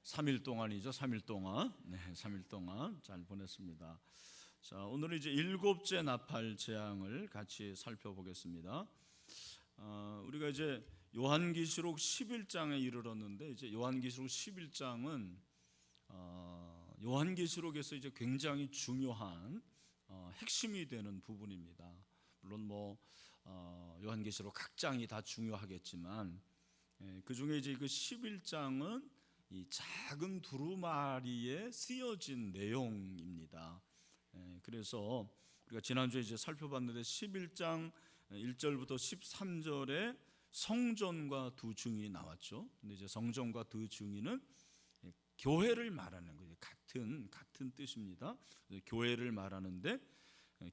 3일 동안이죠. 3일 동안. 네, 3일 동안 잘 보냈습니다. 자, 오늘은 이제 일곱째 나팔 재앙을 같이 살펴보겠습니다. 우리가 이제 요한계시록 11장에 이르렀는데, 이제 요한계시록 11장은 요한계시록에서 이제 굉장히 중요한 핵심이 되는 부분입니다. 물론 요한계시록 각 장이 다 중요하겠지만, 그 중에 이제 그 11장은 이 작은 두루마리에 쓰여진 내용입니다. 그래서 우리가 지난주에 이제 살펴봤는데 11장 1절부터 13절에 성전과 두 증인이 나왔죠. 근데 이제 성전과 두 증인은 교회를 말하는 거예요. 같은 뜻입니다. 교회를 말하는데,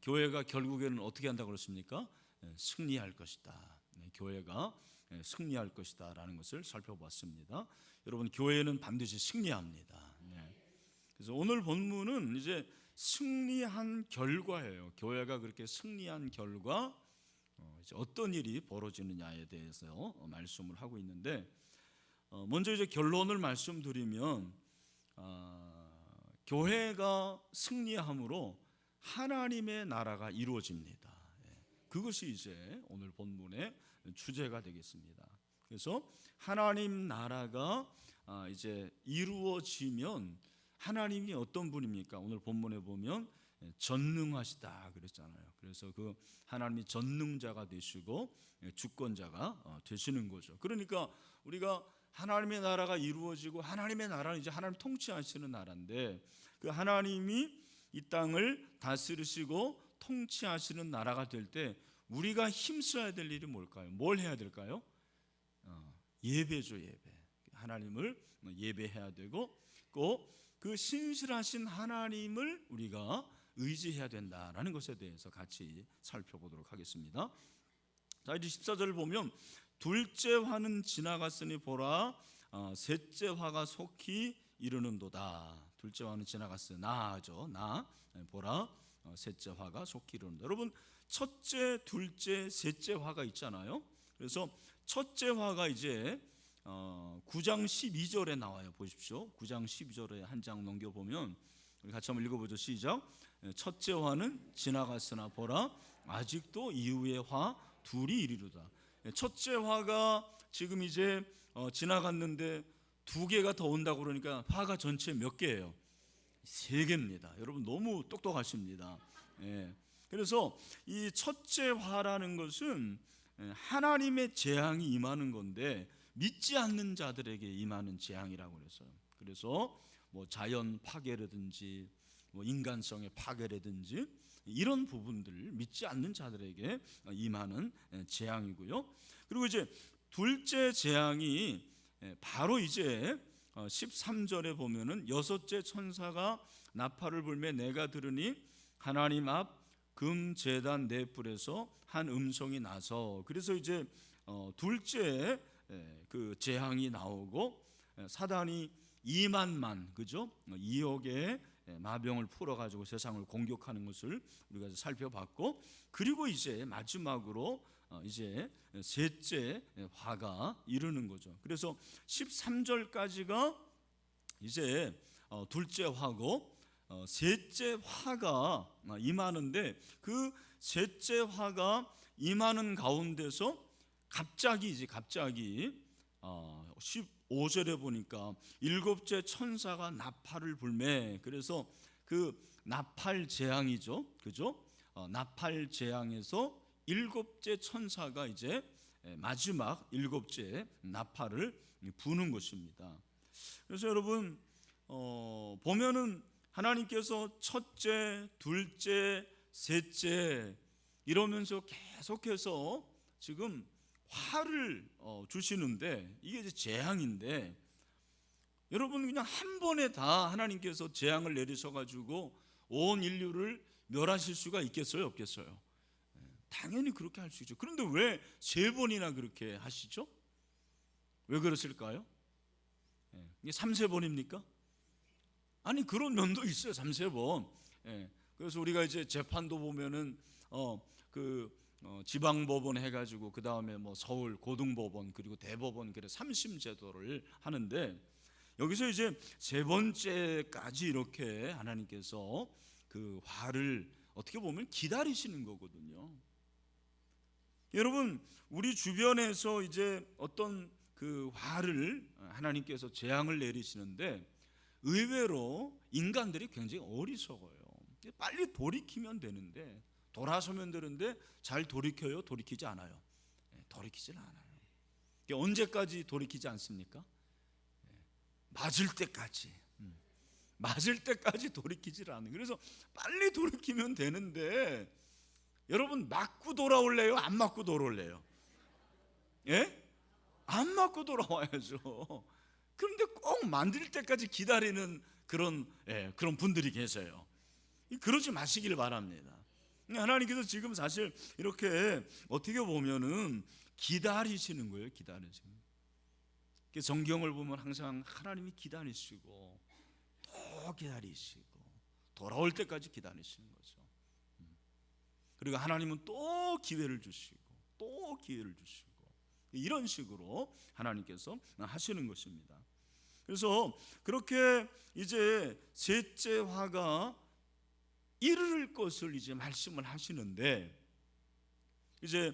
교회가 결국에는 어떻게 한다고 그랬습니까? 승리할 것이다. 교회가 승리할 것이다 라는 것을 살펴봤습니다. 여러분, 교회는 반드시 승리합니다. 그래서 오늘 본문은 이제 승리한 결과예요. 교회가 그렇게 승리한 결과 이제 어떤 일이 벌어지느냐에 대해서 말씀을 하고 있는데, 먼저 이제 결론을 말씀드리면, 교회가 승리함으로 하나님의 나라가 이루어집니다. 그것이 이제 오늘 본문의 주제가 되겠습니다. 그래서 하나님 나라가 이제 이루어지면, 하나님이 어떤 분입니까? 오늘 본문에 보면 전능하시다 그랬잖아요. 그래서 그 하나님이 전능자가 되시고 주권자가 되시는 거죠. 그러니까 우리가 하나님의 나라가 이루어지고, 하나님의 나라는 이제 하나님 통치하시는 나라인데, 그 하나님이 이 땅을 다스리시고 통치하시는 나라가 될 때 우리가 힘써야 될 일이 뭘까요? 뭘 해야 될까요? 예배죠. 예배. 하나님을 예배해야 되고, 꼭 그 신실하신 하나님을 우리가 의지해야 된다라는 것에 대해서 같이 살펴보도록 하겠습니다. 자, 이제 14절을 보면, 둘째 화는 지나갔으니 보라, 셋째 화가 속히 이르는도다. 둘째 화는 지나갔으나죠. 보라, 셋째 화가 속히 이르는다. 여러분, 첫째, 둘째, 셋째 화가 있잖아요. 그래서 첫째 화가 이제 9장 12절에 나와요. 보십시오. 9장 12절에 한 장 넘겨보면, 우리 같이 한번 읽어보죠. 시작. 첫째 화는 지나갔으나 보라, 아직도 이후의 화 둘이 이르리로다. 첫째 화가 지금 이제 지나갔는데 두 개가 더 온다고 그러니까 화가 전체 몇 개예요? 3개입니다. 여러분, 너무 똑똑하십니다. 그래서 이 첫째 화라는 것은 하나님의 재앙이 임하는 건데, 믿지 않는 자들에게 임하는 재앙이라고 그랬어요. 그래서 자연 파괴라든지 인간성의 파괴라든지 이런 부분들, 믿지 않는 자들에게 임하는 재앙이고요. 그리고 이제 둘째 재앙이 바로 이제 13절에 보면은, 여섯째 천사가 나팔을 불매 내가 들으니 하나님 앞 금 제단 네 뿔에서 한 음성이 나서, 그래서 이제 둘째 그 재앙이 나오고, 사단이 2만만, 그죠? 2억의 마병을 풀어가지고 세상을 공격하는 것을 우리가 살펴봤고, 그리고 이제 마지막으로 이제 셋째 화가 이르는 거죠. 그래서 13절까지가 이제 둘째 화고, 셋째 화가 임하는데, 그 셋째 화가 임하는 가운데서 갑자기 15절에 보니까 일곱째 천사가 나팔을 불매, 그래서 그 나팔 재앙이죠, 그죠? 나팔 재앙에서 일곱째 천사가 이제 마지막 일곱째 나팔을 부는 것입니다. 그래서 여러분, 보면은 하나님께서 첫째, 둘째, 셋째 이러면서 계속해서 지금 화를 주시는데, 이게 이제 재앙인데, 여러분, 그냥 한 번에 다 하나님께서 재앙을 내리셔가지고 온 인류를 멸하실 수가 있겠어요? 없겠어요? 당연히 그렇게 할 수 있죠. 그런데 왜 3번이나 그렇게 하시죠? 왜 그러실까요? 이게 3세번입니까? 아니, 그런 면도 있어요. 3-4번. 그래서 우리가 이제 재판도 보면은 지방법원 그 다음에 서울 고등법원, 그리고 대법원, 그래 3심 제도를 하는데, 여기서 이제 세 번째까지 이렇게 하나님께서 그 화를 어떻게 보면 기다리시는 거거든요. 여러분, 우리 주변에서 이제 어떤 그 화를 하나님께서 재앙을 내리시는데 의외로 인간들이 굉장히 어리석어요. 빨리 돌이키면 되는데, 돌아서면 되는데 잘 돌이켜요? 돌이키지 않아요? 돌이키질 않아요. 언제까지 돌이키지 않습니까? 맞을 때까지. 맞을 때까지 돌이키질 않아요. 그래서 빨리 돌이키면 되는데, 여러분, 맞고 돌아올래요? 안 맞고 돌아올래요? 예? 안 맞고 돌아와야죠. 그런데 꼭 만들 때까지 기다리는 그런 분들이 계세요. 그러지 마시길 바랍니다. 하나님께서 지금 사실 이렇게 어떻게 보면은 기다리시는 거예요. 기다리시는. 성경을 보면 항상 하나님이 기다리시고 또 기다리시고 돌아올 때까지 기다리시는 거죠. 그리고 하나님은 또 기회를 주시고 또 기회를 주시고 이런 식으로 하나님께서 하시는 것입니다. 그래서 그렇게 이제 셋째 화가 이르를 것을 이제 말씀을 하시는데, 이제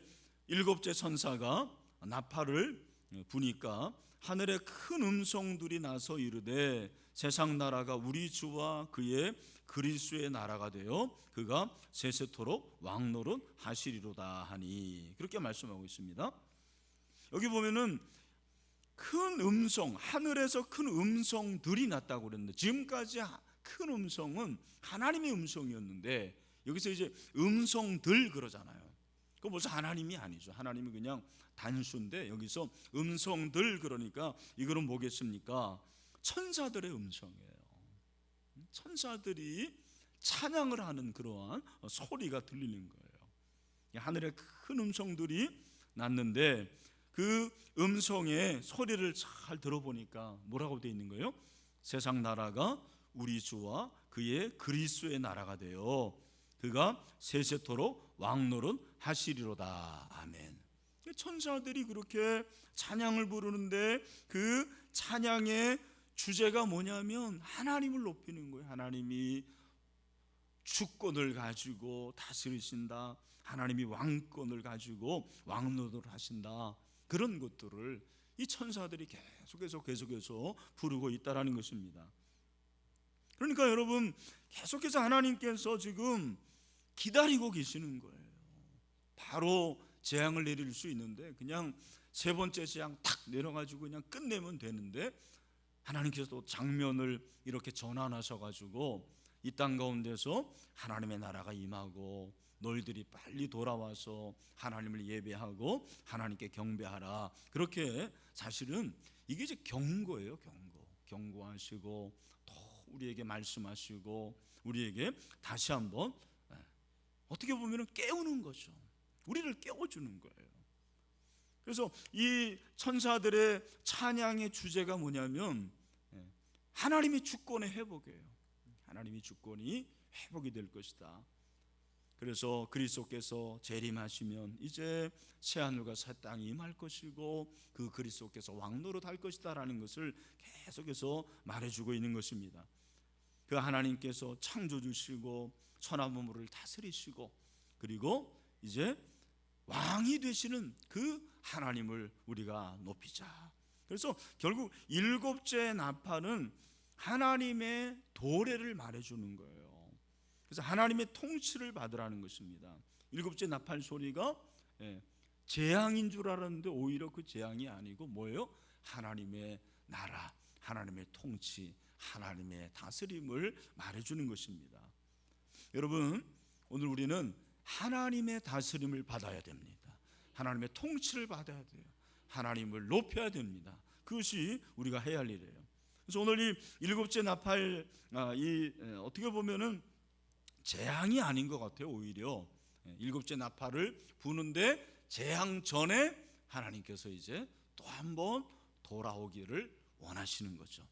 일곱째 천사가 나팔을 부니까 하늘에 큰 음성들이 나서 이르되 세상 나라가 우리 주와 그의 그리스도의 나라가 되어 그가 세세토록 왕노릇 하시리로다 하니, 그렇게 말씀하고 있습니다. 여기 보면은 큰 음성, 하늘에서 큰 음성들이 났다고 그랬는데, 지금까지 큰 음성은 하나님의 음성이었는데 여기서 이제 음성들 그러잖아요. 그거 벌써 하나님이 아니죠. 하나님이 그냥 단수인데 여기서 음성들 그러니까 이거는 뭐겠습니까? 천사들의 음성이에요. 천사들이 찬양을 하는 그러한 소리가 들리는 거예요. 하늘에 큰 음성들이 났는데 그 음성의 소리를 잘 들어보니까 뭐라고 되어 있는 거예요? 세상 나라가 우리 주와 그의 그리스도의 나라가 되어 그가 세세토록 왕노릇 하시리로다. 아멘. 천사들이 그렇게 찬양을 부르는데 그 찬양의 주제가 뭐냐면 하나님을 높이는 거예요. 하나님이 주권을 가지고 다스리신다. 하나님이 왕권을 가지고 왕노릇을 하신다. 그런 것들을 이 천사들이 계속해서 부르고 있다라는 것입니다. 그러니까 여러분, 계속해서 하나님께서 지금 기다리고 계시는 거예요. 바로 재앙을 내릴 수 있는데 그냥 세 번째 재앙 탁 내려가지고 그냥 끝내면 되는데, 하나님께서 또 장면을 이렇게 전환하셔가지고 이 땅 가운데서 하나님의 나라가 임하고 너희들이 빨리 돌아와서 하나님을 예배하고 하나님께 경배하라. 그렇게 사실은 이게 이제 경고예요. 경고하시고 또 우리에게 말씀하시고 우리에게 다시 한번 어떻게 보면 깨우는 거죠. 우리를 깨워주는 거예요. 그래서 이 천사들의 찬양의 주제가 뭐냐면 하나님의 주권의 회복이에요. 하나님의 주권이 회복이 될 것이다. 그래서 그리스도께서 재림하시면 이제 새하늘과 새 땅이 임할 것이고 그 그리스도께서 왕노릇 할 것이다라는 것을 계속해서 말해주고 있는 것입니다. 그 하나님께서 창조주시고 천하만물을 다스리시고 그리고 이제 왕이 되시는 그 하나님을 우리가 높이자. 그래서 결국 일곱째 나팔은 하나님의 도래를 말해주는 거예요. 그래서 하나님의 통치를 받으라는 것입니다. 일곱째 나팔 소리가 재앙인 줄 알았는데 오히려 그 재앙이 아니고 뭐예요? 하나님의 나라, 하나님의 통치, 하나님의 다스림을 말해주는 것입니다. 여러분, 오늘 우리는 하나님의 다스림을 받아야 됩니다. 하나님의 통치를 받아야 돼요. 하나님을 높여야 됩니다. 그것이 우리가 해야 할 일이에요. 그래서 오늘 이 일곱째 나팔 어떻게 보면은 재앙이 아닌 것 같아요. 오히려 일곱째 나팔을 부는데 재앙 전에 하나님께서 이제 또 한번 돌아오기를 원하시는 거죠.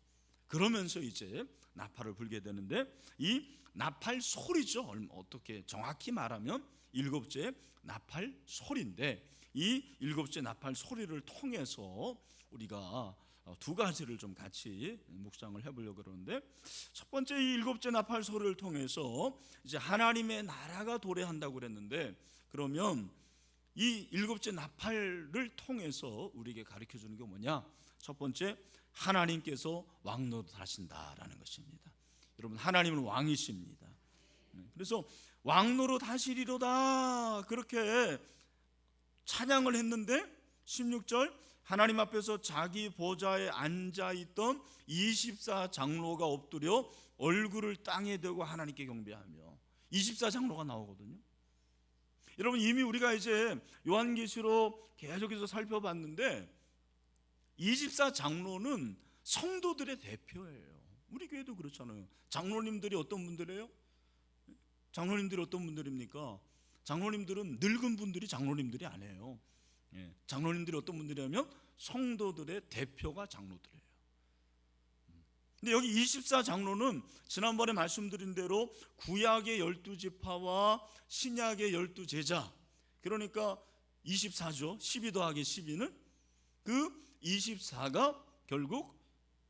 그러면서 이제 나팔을 불게 되는데 이 나팔 소리죠. 어떻게 정확히 말하면 일곱째 나팔 소리인데 이 일곱째 나팔 소리를 통해서 우리가 두 가지를 좀 같이 묵상을 해보려고 그러는데, 첫 번째 이 일곱째 나팔소리를 통해서 이제 하나님의 나라가 도래한다고 그랬는데, 그러면 이 일곱째 나팔을 통해서 우리에게 가르쳐 주는 게 뭐냐? 첫 번째, 하나님께서 왕노릇하신다라는 것입니다. 여러분, 하나님은 왕이십니다. 그래서 왕노릇 하시리로다 그렇게 찬양을 했는데, 16절 하나님 앞에서 자기 보좌에 앉아있던 24장로가 엎드려 얼굴을 땅에 대고 하나님께 경배하며, 24장로가 나오거든요. 여러분, 이미 우리가 이제 요한계시록 계속해서 살펴봤는데 24장로는 성도들의 대표예요. 우리 교회도 그렇잖아요. 장로님들이 어떤 분들이에요? 장로님들이 어떤 분들입니까? 장로님들은 늙은 분들이 장로님들이 아니에요. 장로님들이 어떤 분들이냐면 성도들의 대표가 장로들이에요. 근데 여기 24장로는 지난번에 말씀드린 대로 구약의 12지파와 신약의 12제자, 그러니까 24죠. 12 더하기 12는 그 24가 결국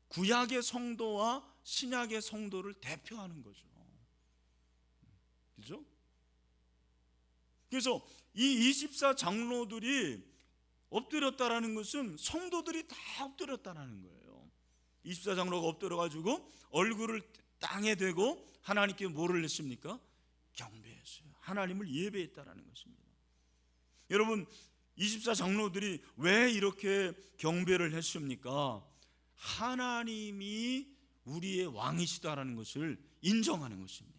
구약의 성도와 신약의 성도를 대표하는 거죠. 그죠? 그래서 이 24장로들이 엎드렸다라는 것은 성도들이 다 엎드렸다라는 거예요. 24장로가 엎드려가지고 얼굴을 땅에 대고 하나님께 뭐를 했습니까? 경배했어요. 하나님을 예배했다라는 것입니다. 여러분, 24장로들이 왜 이렇게 경배를 했습니까? 하나님이 우리의 왕이시다라는 것을 인정하는 것입니다.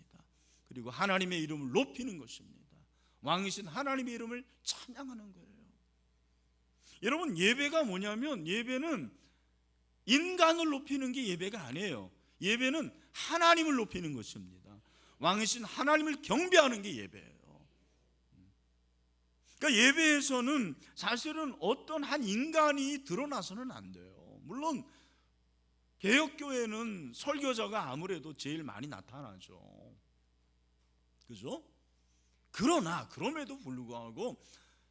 그리고 하나님의 이름을 높이는 것입니다. 왕이신 하나님의 이름을 찬양하는 거예요. 여러분, 예배가 뭐냐면, 예배는 인간을 높이는 게 예배가 아니에요. 예배는 하나님을 높이는 것입니다. 왕이신 하나님을 경배하는 게 예배예요. 그러니까 예배에서는 사실은 어떤 한 인간이 드러나서는 안 돼요. 물론 개혁교회는 설교자가 아무래도 제일 많이 나타나죠. 그죠? 그러나 그럼에도 불구하고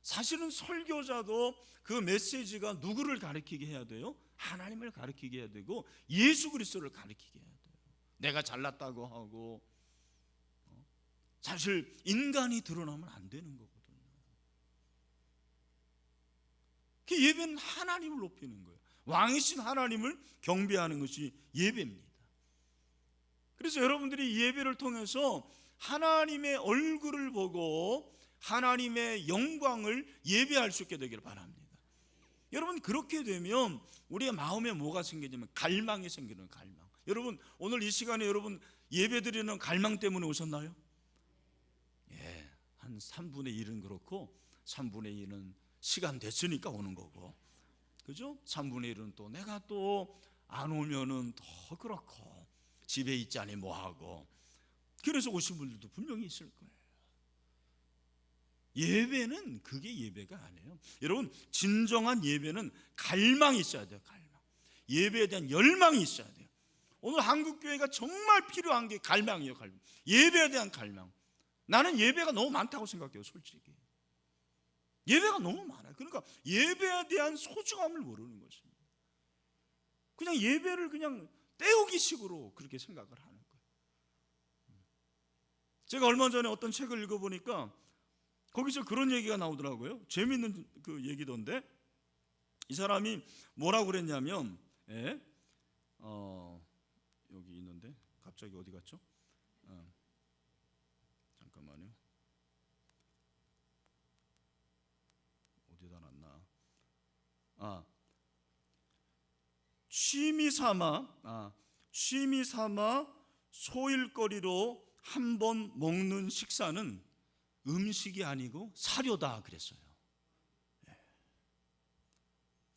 사실은 설교자도 그 메시지가 누구를 가리키게 해야 돼요? 하나님을 가리키게 해야 되고 예수 그리스도를 가리키게 해야 돼요. 내가 잘났다고 하고 사실 인간이 드러나면 안 되는 거거든요. 그 예배는 하나님을 높이는 거예요. 왕이신 하나님을 경배하는 것이 예배입니다. 그래서 여러분들이 예배를 통해서 하나님의 얼굴을 보고 하나님의 영광을 예배할 수 있게 되기를 바랍니다. 여러분, 그렇게 되면 우리의 마음에 뭐가 생기냐면 갈망이 생기는 갈망. 여러분, 오늘 이 시간에 여러분 예배드리는 갈망 때문에 오셨나요? 예, 한 3분의 1은 그렇고 3분의 2는 시간 됐으니까 오는 거고, 그죠? 3분의 1은 또 내가 또 안 오면은 더 그렇고 집에 있자니 뭐하고, 그래서 오신 분들도 분명히 있을 거예요. 예배는 그게 예배가 아니에요. 여러분, 진정한 예배는 갈망이 있어야 돼요. 갈망. 예배에 대한 열망이 있어야 돼요. 오늘 한국교회가 정말 필요한 게 갈망이에요. 갈망. 예배에 대한 갈망. 나는 예배가 너무 많다고 생각해요. 솔직히 예배가 너무 많아요. 그러니까 예배에 대한 소중함을 모르는 것입니다. 그냥 예배를 그냥 때우기 식으로 그렇게 생각을 하는 거예요. 제가 얼마 전에 어떤 책을 읽어보니까 거기서 그런 얘기가 나오더라고요. 재미있는 그 얘기던데, 이 사람이 뭐라고 그랬냐면, 여기 있는데 갑자기 어디 갔죠? 잠깐만요. 어디다 놨나? 취미 삼아 소일거리로 한 번 먹는 식사는 음식이 아니고 사료다 그랬어요.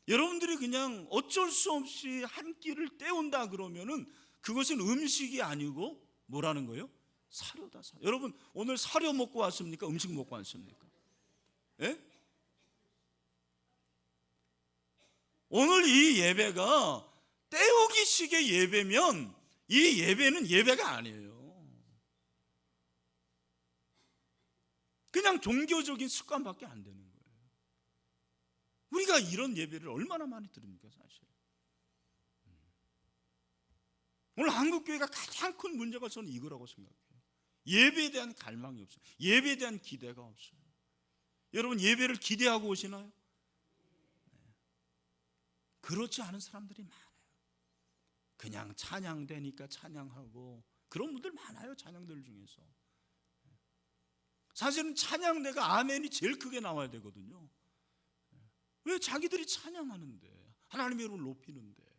여러분들이 그냥 어쩔 수 없이 한 끼를 때운다 그러면은 그것은 음식이 아니고 뭐라는 거예요? 사료다. 사료. 여러분, 오늘 사료 먹고 왔습니까? 음식 먹고 왔습니까? 예? 오늘 이 예배가 때우기식의 예배면 이 예배는 예배가 아니에요. 그냥 종교적인 습관밖에 안 되는 거예요. 우리가 이런 예배를 얼마나 많이 드립니까? 사실 오늘 한국교회가 가장 큰 문제가 저는 이거라고 생각해요. 예배에 대한 갈망이 없어요. 예배에 대한 기대가 없어요. 여러분, 예배를 기대하고 오시나요? 그렇지 않은 사람들이 많아요. 그냥 찬양되니까 찬양하고, 그런 분들 많아요. 찬양들 중에서. 사실은 찬양대가 아멘이 제일 크게 나와야 되거든요. 왜? 자기들이 찬양하는데, 하나님의 이름을 높이는데.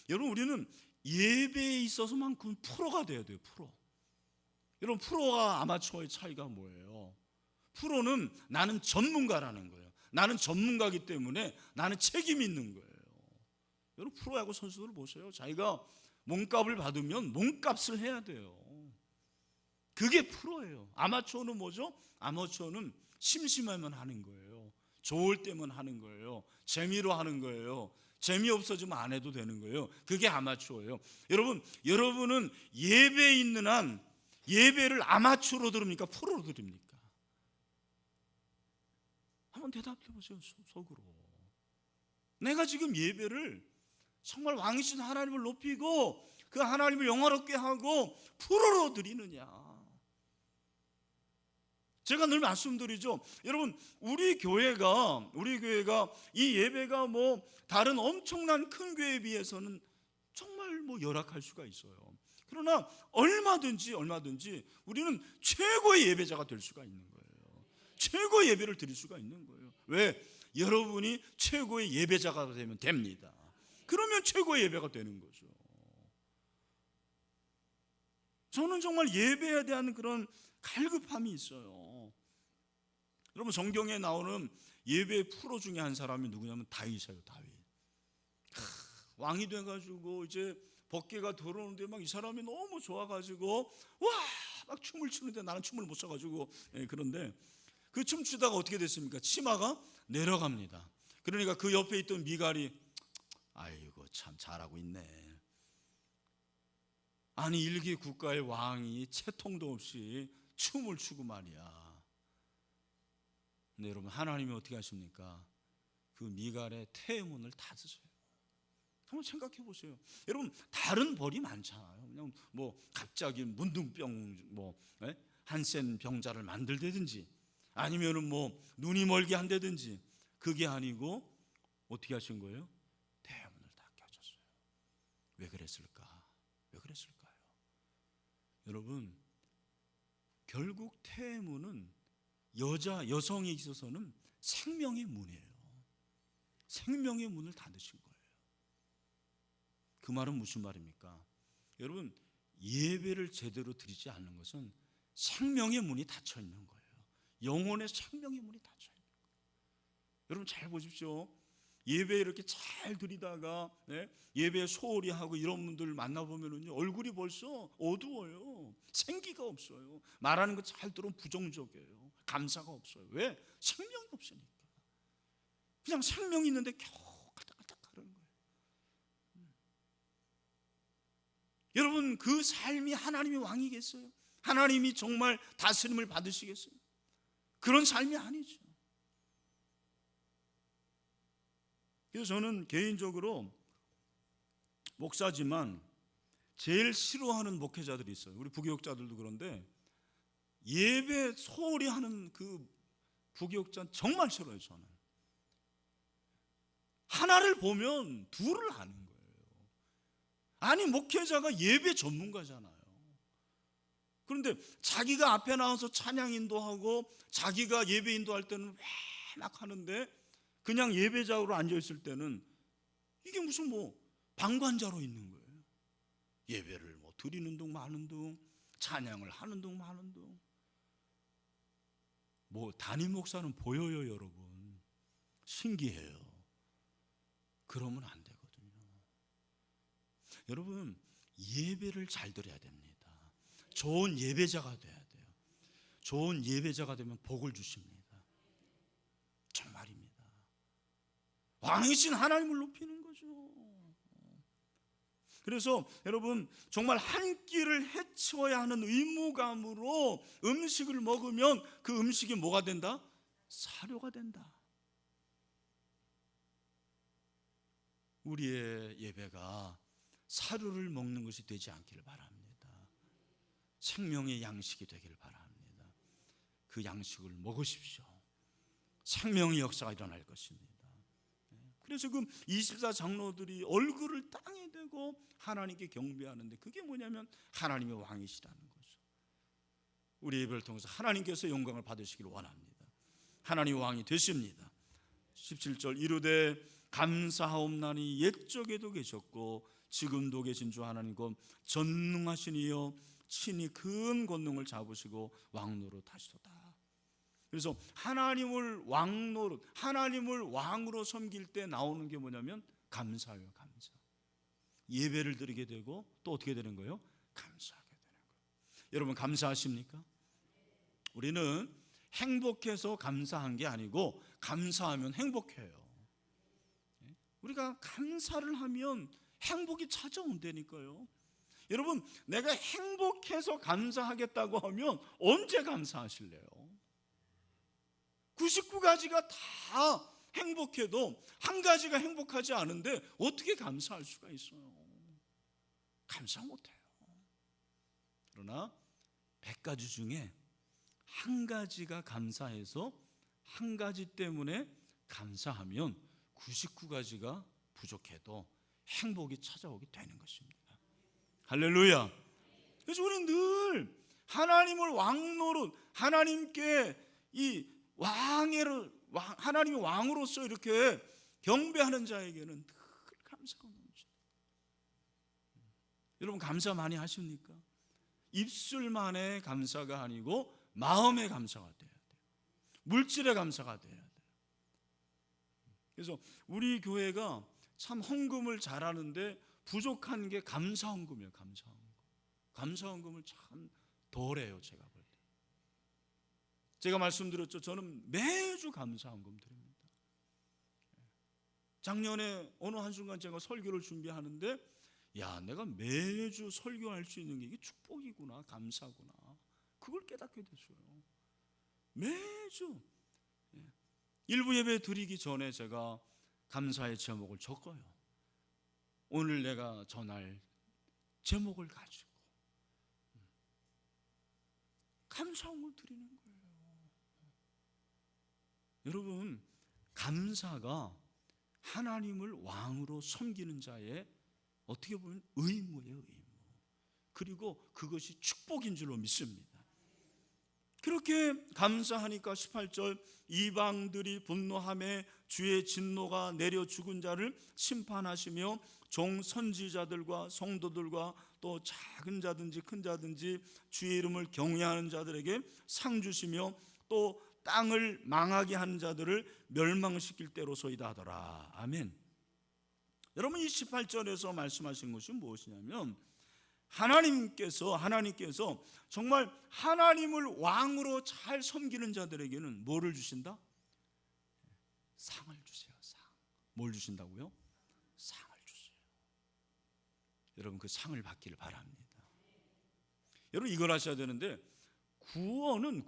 여러분, 우리는 예배에 있어서만큼 프로가 돼야 돼요. 프로. 여러분, 프로와 아마추어의 차이가 뭐예요? 프로는 나는 전문가라는 거예요. 나는 전문가이기 때문에 나는 책임 있는 거예요. 여러분, 프로야구 선수들을 보세요. 자기가 몸값을 받으면 몸값을 해야 돼요. 그게 프로예요. 아마추어는 뭐죠? 아마추어는 심심하면 하는 거예요. 좋을 때만 하는 거예요. 재미로 하는 거예요. 재미없어지면 안 해도 되는 거예요. 그게 아마추어예요. 여러분은 예배에 있는 한 예배를 아마추어로 들읍니까? 프로로 들읍니까? 한번 대답해 보세요. 속으로. 내가 지금 예배를 정말 왕이신 하나님을 높이고 그 하나님을 영화롭게 하고 프로로 드리느냐. 제가 늘 말씀드리죠. 여러분, 우리 교회가 이 예배가 뭐 다른 엄청난 큰 교회에 비해서는 정말 뭐 열악할 수가 있어요. 그러나 얼마든지 우리는 최고의 예배자가 될 수가 있는 거예요. 최고의 예배를 드릴 수가 있는 거예요. 왜? 여러분이 최고의 예배자가 되면 됩니다. 그러면 최고의 예배가 되는 거죠. 저는 정말 예배에 대한 그런 갈급함이 있어요. 여러분, 성경에 나오는 예배의 프로 중에 한 사람이 누구냐면 다윗이에요. 다윗. 왕이 돼가지고 이제 법궤가 들어오는데 막 이 사람이 너무 좋아가지고 막 춤을 추는데 나는 춤을 못 춰가지고 그런데 그 춤추다가 어떻게 됐습니까? 치마가 내려갑니다. 그러니까 그 옆에 있던 미갈이 아이고 참 잘하고 있네. 아니 일개 국가의 왕이 채통도 없이 춤을 추고 말이야. 근데 여러분, 하나님이 어떻게 하십니까? 그 미갈의 태문을 닫으세요. 한번 생각해 보세요. 여러분, 다른 벌이 많잖아요. 그냥 뭐 갑자기 문둥병 한센 병자를 만들다든지 아니면은 뭐 눈이 멀게 한다든지, 그게 아니고 어떻게 하신 거예요? 태문을 다 켜줬어요. 왜 그랬을까요? 여러분, 결국 태문은 여성에 있어서는 생명의 문이에요. 생명의 문을 닫으신 거예요. 그 말은 무슨 말입니까? 여러분, 예배를 제대로 드리지 않는 것은 생명의 문이 닫혀 있는 거예요. 영혼의 생명의 문이 닫혀 있는 거예요. 여러분, 잘 보십시오. 예배 이렇게 잘 드리다가 예배에 소홀히 하고 이런 분들 만나보면 얼굴이 벌써 어두워요. 생기가 없어요. 말하는 거 잘 들으면 부정적이에요. 감사가 없어요. 왜? 생명이 없으니까. 그냥 생명이 있는데 겨우 깔딱깔딱 하는 거예요. 여러분, 그 삶이 하나님이 왕이겠어요? 하나님이 정말 다스림을 받으시겠어요? 그런 삶이 아니죠. 그래서 저는 개인적으로 목사지만 제일 싫어하는 목회자들이 있어요. 우리 부교육자들도 그런데 예배 소홀히 하는 그 부교육자는 정말 싫어요. 저는 하나를 보면 둘을 아는 거예요. 아니, 목회자가 예배 전문가잖아요. 그런데 자기가 앞에 나와서 찬양 인도하고 자기가 예배 인도할 때는 왜 막 하는데 그냥 예배자로 앉아있을 때는 이게 무슨 방관자로 있는 거예요. 예배를 드리는 둥 마는 둥, 찬양을 하는 둥 마는 둥. 담임 목사는 보여요, 여러분. 신기해요. 그러면 안 되거든요. 여러분, 예배를 잘 드려야 됩니다. 좋은 예배자가 돼야 돼요. 좋은 예배자가 되면 복을 주십니다. 정말입니다. 왕이신 하나님을 높이는 거죠. 그래서 여러분, 정말 한 끼를 해치워야 하는 의무감으로 음식을 먹으면 그 음식이 뭐가 된다? 사료가 된다. 우리의 예배가 사료를 먹는 것이 되지 않기를 바랍니다. 생명의 양식이 되기를 바랍니다. 그 양식을 먹으십시오. 생명의 역사가 일어날 것입니다. 그래서 그 24장로들이 얼굴을 땅에 대고 하나님께 경배하는데 그게 뭐냐면 하나님의 왕이시라는 거죠. 우리 예배를 통해서 하나님께서 영광을 받으시기를 원합니다. 하나님의 왕이 되십니다. 17절 이르되 감사하옵나니 옛적에도 계셨고 지금도 계신 주 하나님 곧 전능하신 이여 친히 큰 권능을 잡으시고 왕노릇 하시도다. 그래서 하나님을 왕노릇, 하나님을 왕으로 섬길 때 나오는 게 뭐냐면 감사예요. 감사. 예배를 드리게 되고 또 어떻게 되는 거예요? 감사하게 되는 거예요. 여러분 감사하십니까? 우리는 행복해서 감사한 게 아니고 감사하면 행복해요. 우리가 감사를 하면 행복이 찾아온다니까요. 여러분 내가 행복해서 감사하겠다고 하면 언제 감사하실래요? 99가지가 다 행복해도 한 가지가 행복하지 않은데 어떻게 감사할 수가 있어요? 감사 못해요. 그러나 100가지 중에 한 가지가 감사해서 한 가지 때문에 감사하면 99가지가 부족해도 행복이 찾아오게 되는 것입니다. 할렐루야. 그래서 우리는 늘 하나님을 왕노릇, 하나님께 이 하나님의 왕으로서 이렇게 경배하는 자에게는 늘 감사가 넘칩니다. 여러분 감사 많이 하십니까? 입술만의 감사가 아니고 마음의 감사가 돼야 돼요. 물질의 감사가 돼야 돼요. 그래서 우리 교회가 참 헌금을 잘하는데 부족한 게 감사 헌금이에요. 감사 헌금. 감사 헌금을 참 덜해요. 제가 볼 때. 제가 말씀드렸죠. 저는 매주 감사 헌금 드립니다. 작년에 어느 한순간 제가 설교를 준비하는데 야, 내가 매주 설교할 수 있는 게 이게 축복이구나, 감사구나. 그걸 깨닫게 됐어요. 매주 일부 예배 드리기 전에 제가 감사의 제목을 적어요. 오늘 내가 전할 제목을 가지고 감사함을 드리는 거예요. 여러분 감사가 하나님을 왕으로 섬기는 자의 어떻게 보면 의무예요. 의무. 그리고 그것이 축복인 줄로 믿습니다. 그렇게 감사하니까 18절 이방들이 분노하며 주의 진노가 내려 죽은 자를 심판하시며 종 선지자들과 성도들과 또 작은 자든지 큰 자든지 주의 이름을 경외하는 자들에게 상 주시며 또 땅을 망하게 하는 자들을 멸망시킬 때로소이다 하더라. 아멘. 여러분 이 18절에서 말씀하신 것이 무엇이냐면 하나님께서 정말 하나님을 왕으로 잘 섬기는 자들에게는 뭐를 주신다? 상을 주세요. 상. 뭘 주신다고요? 상을 주세요. 여러분 그 상을 받기를 바랍니다. 여러분 이걸 하셔야 되는데 구원은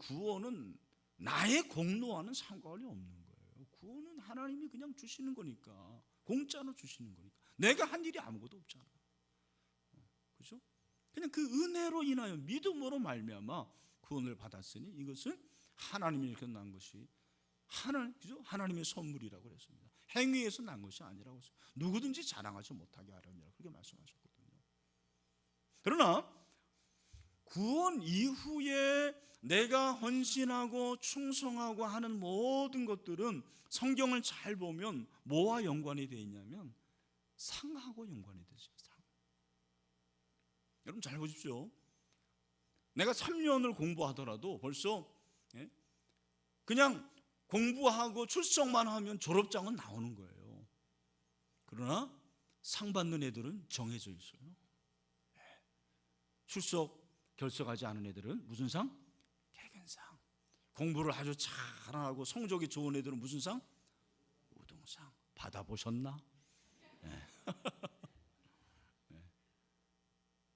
나의 공로와는 상관이 없는 거예요. 구원은 하나님이 그냥 주시는 거니까, 공짜로 주시는 거니까. 내가 한 일이 아무것도 없잖아. 그렇죠? 그냥 그 은혜로 인하여 믿음으로 말미암아 구원을 받았으니 이것은 하나님이 이렇게 난 것이 그죠? 하나님의 선물이라고 그랬습니다. 행위에서 난 것이 아니라고 했어요. 누구든지 자랑하지 못하게 하려니라 그렇게 말씀하셨거든요. 그러나 구원 이후에 내가 헌신하고 충성하고 하는 모든 것들은 성경을 잘 보면 뭐와 연관이 되어 있냐면 상하고 연관이 되죠. 여러분 잘 보십시오. 내가 3년을 공부하더라도 벌써 그냥 공부하고 출석만 하면 졸업장은 나오는 거예요. 그러나 상 받는 애들은 정해져 있어요. 출석 결석하지 않은 애들은 무슨 상? 개근상. 공부를 아주 잘하고 성적이 좋은 애들은 무슨 상? 우등상. 받아보셨나? 네.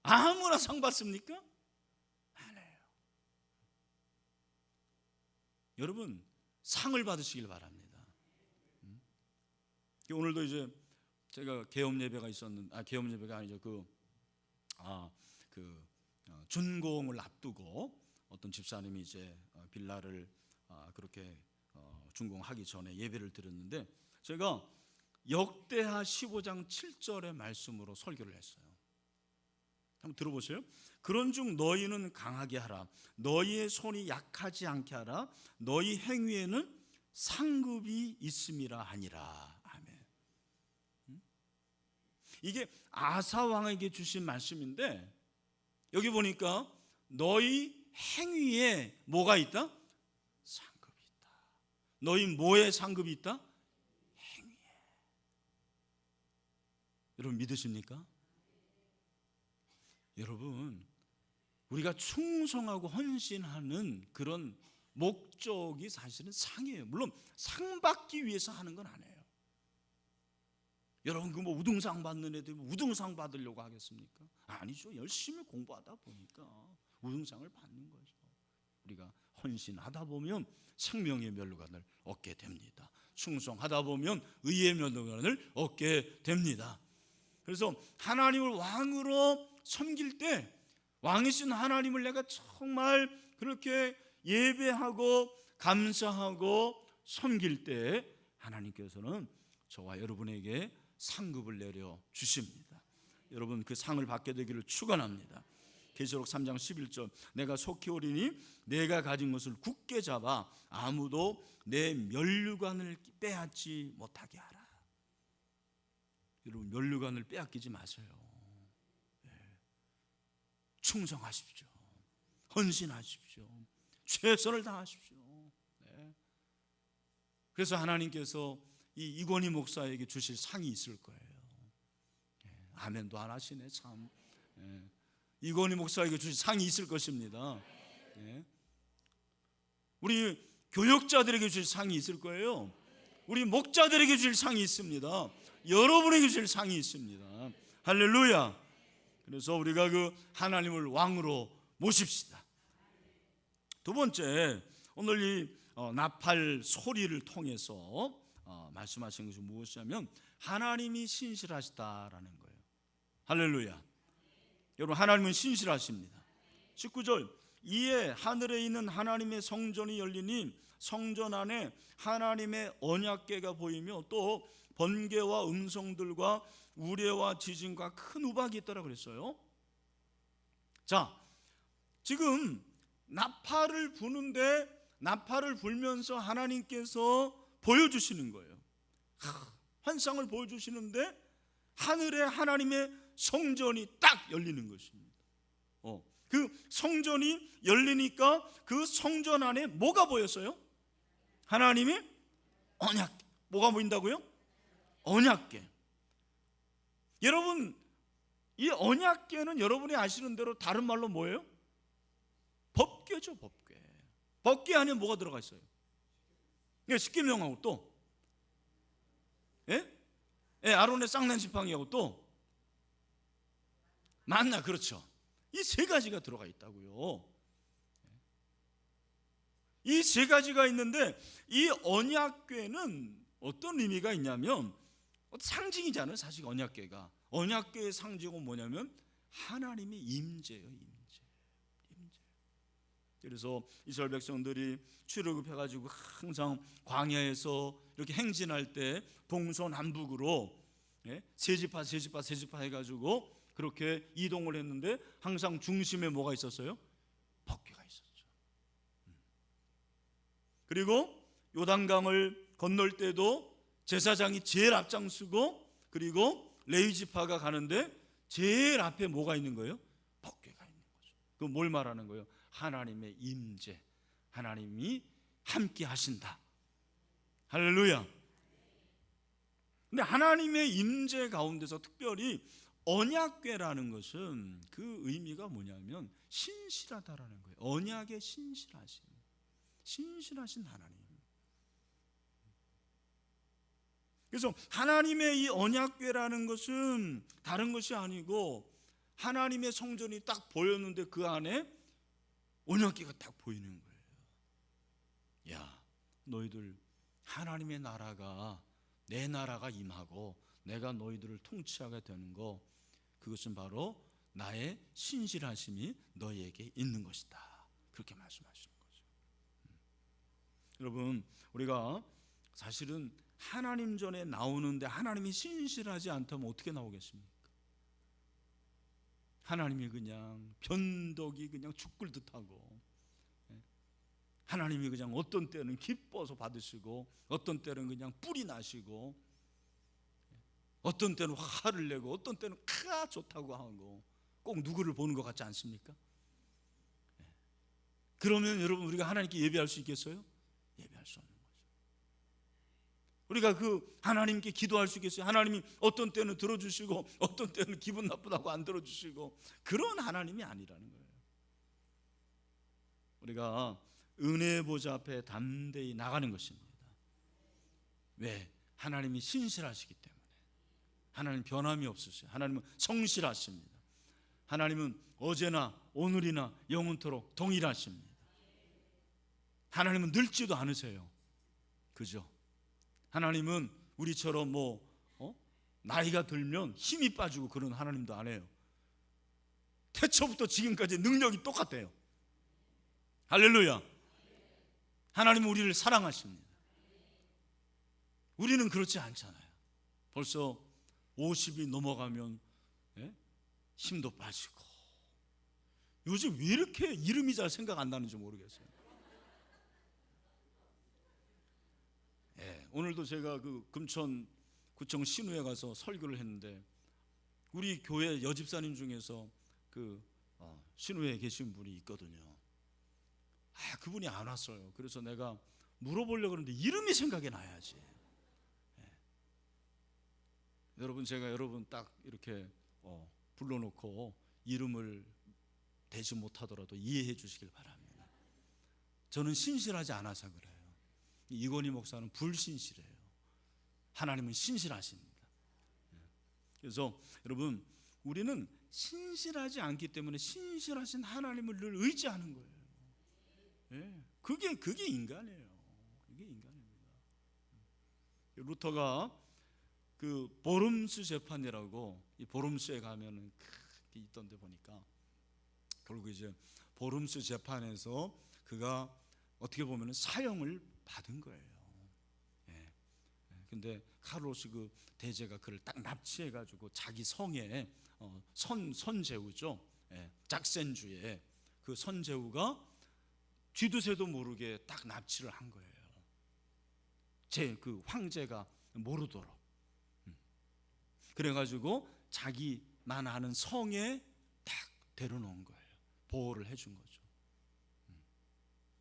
아무나 상 받습니까? 안 해요. 여러분 상을 받으시길 바랍니다. 오늘도 이제 제가 개업 예배가 있었는데, 개업 예배가 아니죠. 준공을 앞두고 어떤 집사님이 이제 빌라를 그렇게 준공하기 전에 예배를 드렸는데, 제가 역대하 15장 7절의 말씀으로 설교를 했어요. 한번 들어보세요. 그런즉 너희는 강하게 하라. 너희의 손이 약하지 않게 하라. 너희 행위에는 상급이 있음이라 하니라. 아멘. 이게 아사 왕에게 주신 말씀인데, 여기 보니까 너희 행위에 뭐가 있다? 상급이 있다. 너희 뭐에 상급이 있다? 행위에. 여러분 믿으십니까? 여러분, 우리가 충성하고 헌신하는 그런 목적이 사실은 상이에요. 물론 상 받기 위해서 하는 건 아니에요. 여러분, 뭐 우등상 받는 애들 우등상 받으려고 하겠습니까? 아니죠. 열심히 공부하다 보니까 우등상을 받는 거죠. 우리가 헌신하다 보면 생명의 면류관을 얻게 됩니다. 충성하다 보면 의의 면류관을 얻게 됩니다. 그래서 하나님을 왕으로 섬길 때, 왕이신 하나님을 내가 정말 그렇게 예배하고 감사하고 섬길 때 하나님께서는 저와 여러분에게 상급을 내려 주십니다. 여러분, 그 상을 받게 되기를 축원합니다. 계시록 3장 11절, 내가 속히 오리니 내가 가진 것을 굳게 잡아 아무도 내 면류관을 빼앗지 못하게 하라. 여러분, 면류관을 빼앗기지 마세요. 충성하십시오. 헌신하십시오. 최선을 다하십시오. 그래서 하나님께서 이 이건희 목사에게 주실 상이 있을 거예요. 아멘도 안 하시네 참. 이건희 목사에게 주실 상이 있을 것입니다. 우리 교역자들에게 주실 상이 있을 거예요. 우리 목자들에게 주실 상이 있습니다. 여러분에게 주실 상이 있습니다. 할렐루야. 그래서 우리가 그 하나님을 왕으로 모십시다. 두 번째, 오늘 이 나팔 소리를 통해서 말씀하신 것이 무엇이냐면 하나님이 신실하시다라는 거예요. 할렐루야. 여러분, 하나님은 신실하십니다. 19절, 이에 하늘에 있는 하나님의 성전이 열리니 성전 안에 하나님의 언약궤가 보이며 또 번개와 음성들과 우레와 지진과 큰 우박이 있더라 그랬어요. 자, 지금 나팔을 부는데, 나팔을 불면서 하나님께서 보여주시는 거예요. 환상을 보여주시는데 하늘에 하나님의 성전이 딱 열리는 것입니다. 그 성전이 열리니까 그 성전 안에 뭐가 보였어요? 하나님의 언약. 뭐가 보인다고요? 언약궤. 여러분, 이 언약궤는 여러분이 아시는 대로 다른 말로 뭐예요? 법궤죠, 법궤. 법궤 안에 뭐가 들어가 있어요? 십계명하고 또 아론의 쌍난 지팡이하고 또 만나, 그렇죠. 이 세 가지가 들어가 있다고요. 이 세 가지가 있는데 이 언약궤는 어떤 의미가 있냐면 상징이잖아요. 사실 언약궤가, 언약궤의 상징은 뭐냐면 하나님의 임재예요. 임재. 그래서 이스라엘 백성들이 출애굽해가지고 항상 광야에서 이렇게 행진할 때 동서남북으로 세 지파 해가지고 그렇게 이동을 했는데 항상 중심에 뭐가 있었어요? 법궤가 있었죠. 그리고 요단강을 건널 때도 제사장이 제일 앞장서고, 그리고 레위 지파가 가는데 제일 앞에 뭐가 있는 거예요? 법궤가 있는 거죠. 그 뭘 말하는 거예요? 하나님의 임재, 하나님이 함께 하신다. 할렐루야. 근데 하나님의 임재 가운데서 특별히 언약궤라는 것은 그 의미가 뭐냐면 신실하다라는 거예요. 언약의 신실하신 하나님. 그래서 하나님의 이 언약궤라는 것은 다른 것이 아니고 하나님의 성전이 딱 보였는데 그 안에 언약궤가 딱 보이는 거예요. 야, 너희들 하나님의 나라가, 내 나라가 임하고 내가 너희들을 통치하게 되는 거, 그것은 바로 나의 신실하심이 너희에게 있는 것이다. 그렇게 말씀하시는 거죠. 여러분, 우리가 사실은 하나님 전에 나오는데 하나님이 신실하지 않다면 어떻게 나오겠습니까? 하나님이 그냥 변덕이 그냥 죽을 듯하고, 하나님이 그냥 어떤 때는 기뻐서 받으시고 어떤 때는 그냥 뿔이 나시고 어떤 때는 화를 내고 어떤 때는 좋다고 하고 꼭 누구를 보는 것 같지 않습니까? 그러면 여러분, 우리가 하나님께 예배할 수 있겠어요? 예배할 수 없는 거죠. 우리가 그 하나님께 기도할 수 있겠어요? 하나님이 어떤 때는 들어주시고 어떤 때는 기분 나쁘다고 안 들어주시고, 그런 하나님이 아니라는 거예요. 우리가 은혜의 보좌 앞에 담대히 나가는 것입니다. 왜? 하나님이 신실하시기 때문에. 하나님 변함이 없으세요. 하나님은 성실하십니다. 하나님은 어제나 오늘이나 영원토록 동일하십니다. 하나님은 늙지도 않으세요. 그죠? 하나님은 우리처럼 나이가 들면 힘이 빠지고 그런 하나님도 아니에요. 태초부터 지금까지 능력이 똑같아요. 할렐루야. 하나님은 우리를 사랑하십니다. 우리는 그렇지 않잖아요. 벌써 50이 넘어가면 힘도 빠지고, 요즘 왜 이렇게 이름이 잘 생각 안 나는지 모르겠어요. 오늘도 제가 그 금천구청 신우에 가서 설교를 했는데, 우리 교회 여집사님 중에서 그 신우에 계신 분이 있거든요. 그분이 안 왔어요. 그래서 내가 물어보려고 그러는데 이름이 생각이 나야지. 여러분, 제가 여러분 딱 이렇게 불러놓고 이름을 대지 못하더라도 이해해 주시길 바랍니다. 저는 신실하지 않아서 그래요. 이건희 목사는 불신실해요. 하나님은 신실하십니다. 그래서 여러분, 우리는 신실하지 않기 때문에 신실하신 하나님을 늘 의지하는 거예요. 그게 인간이에요. 그게 인간입니다. 루터가 그 보름스 재판이라고, 이 보름스에 가면은 크게 있던데 보니까 결국 이제 보름스 재판에서 그가 어떻게 보면은 사형을 받은 거예요. 근데 카를로스 그 대제가 그를 딱 납치해 가지고 자기 성에 선제후죠. 짝센주에 그 선제후가 쥐도 새도 모르게 딱 납치를 한 거예요. 그 황제가 모르도록. 그래가지고 자기만 아는 성에 딱 데려놓은 거예요. 보호를 해준 거죠.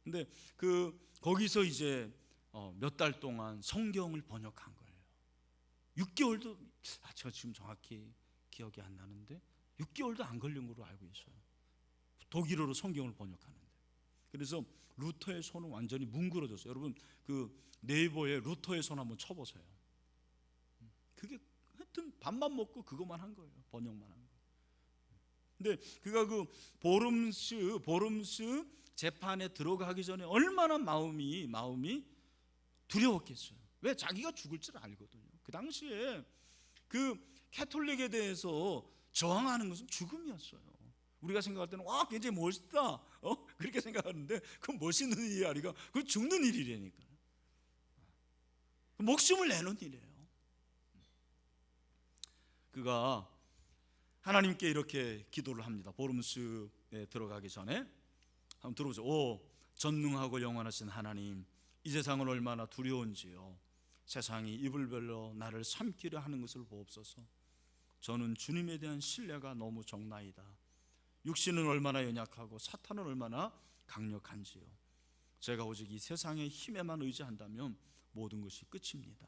근데 거기서 이제 몇 달 동안 성경을 번역한 거예요. 6개월도, 제가 지금 정확히 기억이 안 나는데 6개월도 안 걸린 걸로 알고 있어요. 독일어로 성경을 번역하는데. 그래서 루터의 손은 완전히 뭉그러졌어요. 여러분, 그 네이버에 루터의 손 한번 쳐보세요. 그게 하여튼 밥만 먹고 그것만 한 거예요. 번역만 한 거예요. 근데 그가 그 보름스 재판에 들어가기 전에 얼마나 마음이 두려웠겠어요. 왜? 자기가 죽을 줄 알거든요. 그 당시에 그 캐톨릭에 대해서 저항하는 것은 죽음이었어요. 우리가 생각할 때는 와, 굉장히 멋있다, 그렇게 생각하는데 그건 멋있는 일이 아니라 그건 죽는 일이라니까. 목숨을 내는 일이에요. 그가 하나님께 이렇게 기도를 합니다. 보름스에 들어가기 전에 한번 들어보세요. 오 전능하고 영원하신 하나님, 이 세상은 얼마나 두려운지요. 세상이 입을 벌려 나를 삼키려 하는 것을 보옵소서. 저는 주님에 대한 신뢰가 너무 적나이다. 육신은 얼마나 연약하고 사탄은 얼마나 강력한지요. 제가 오직 이 세상의 힘에만 의지한다면 모든 것이 끝입니다.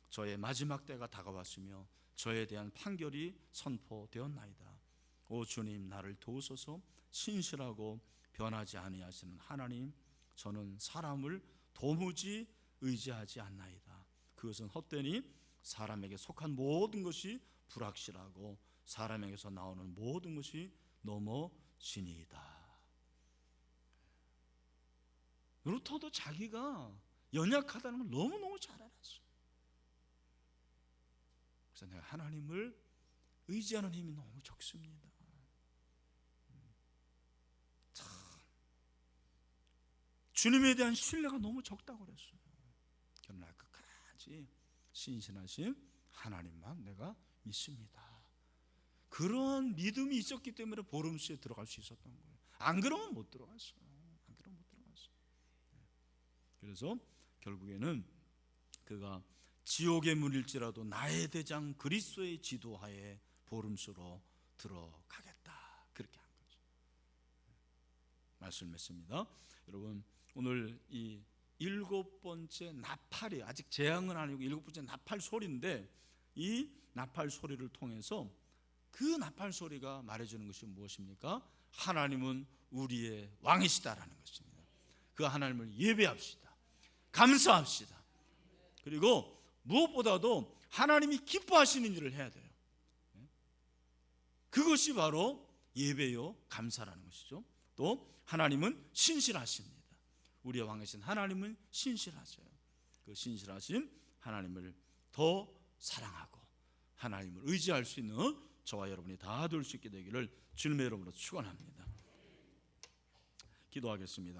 저의 마지막 때가 다가왔으며 저에 대한 판결이 선포되었나이다. 오 주님, 나를 도우소서. 신실하고 변하지 아니하시는 하나님, 저는 사람을 도무지 의지하지 않나이다. 그것은 헛되니 사람에게 속한 모든 것이 불확실하고 사람에게서 나오는 모든 것이 넘어지니이다. 루터도 자기가 연약하다는 걸 너무너무 잘 알았어요. 그래서 내가 하나님을 의지하는 힘이 너무 적습니다. 참, 주님에 대한 신뢰가 너무 적다고 그랬어요. 그러나 끝까지 신실하신 하나님만 내가 믿습니다. 그런 믿음이 있었기 때문에 보름수에 들어갈 수 있었던 거예요. 안 그러면 못 들어갔어요. 안 그러면 못 들어갔어요. 그래서 결국에는 그가 지옥의 문일지라도 나의 대장 그리스도의 지도하에 보름수로 들어가겠다, 그렇게 한 거죠. 말씀했습니다. 여러분, 오늘 이 7번째 나팔이 아직 재앙은 아니고 7번째 나팔 소리인데, 이 나팔 소리를 통해서 그 나팔 소리가 말해주는 것이 무엇입니까? 하나님은 우리의 왕이시다라는 것입니다. 그 하나님을 예배합시다. 감사합시다. 그리고 무엇보다도 하나님이 기뻐하시는 일을 해야 돼요. 그것이 바로 예배요 감사라는 것이죠. 또 하나님은 신실하십니다. 우리의 왕이신 하나님은 신실하셔요. 그 신실하신 하나님을 더 사랑하고 하나님을 의지할 수 있는 저와 여러분이 다 될 수 있게 되기를 주님의 이름으로 축원합니다. 기도하겠습니다.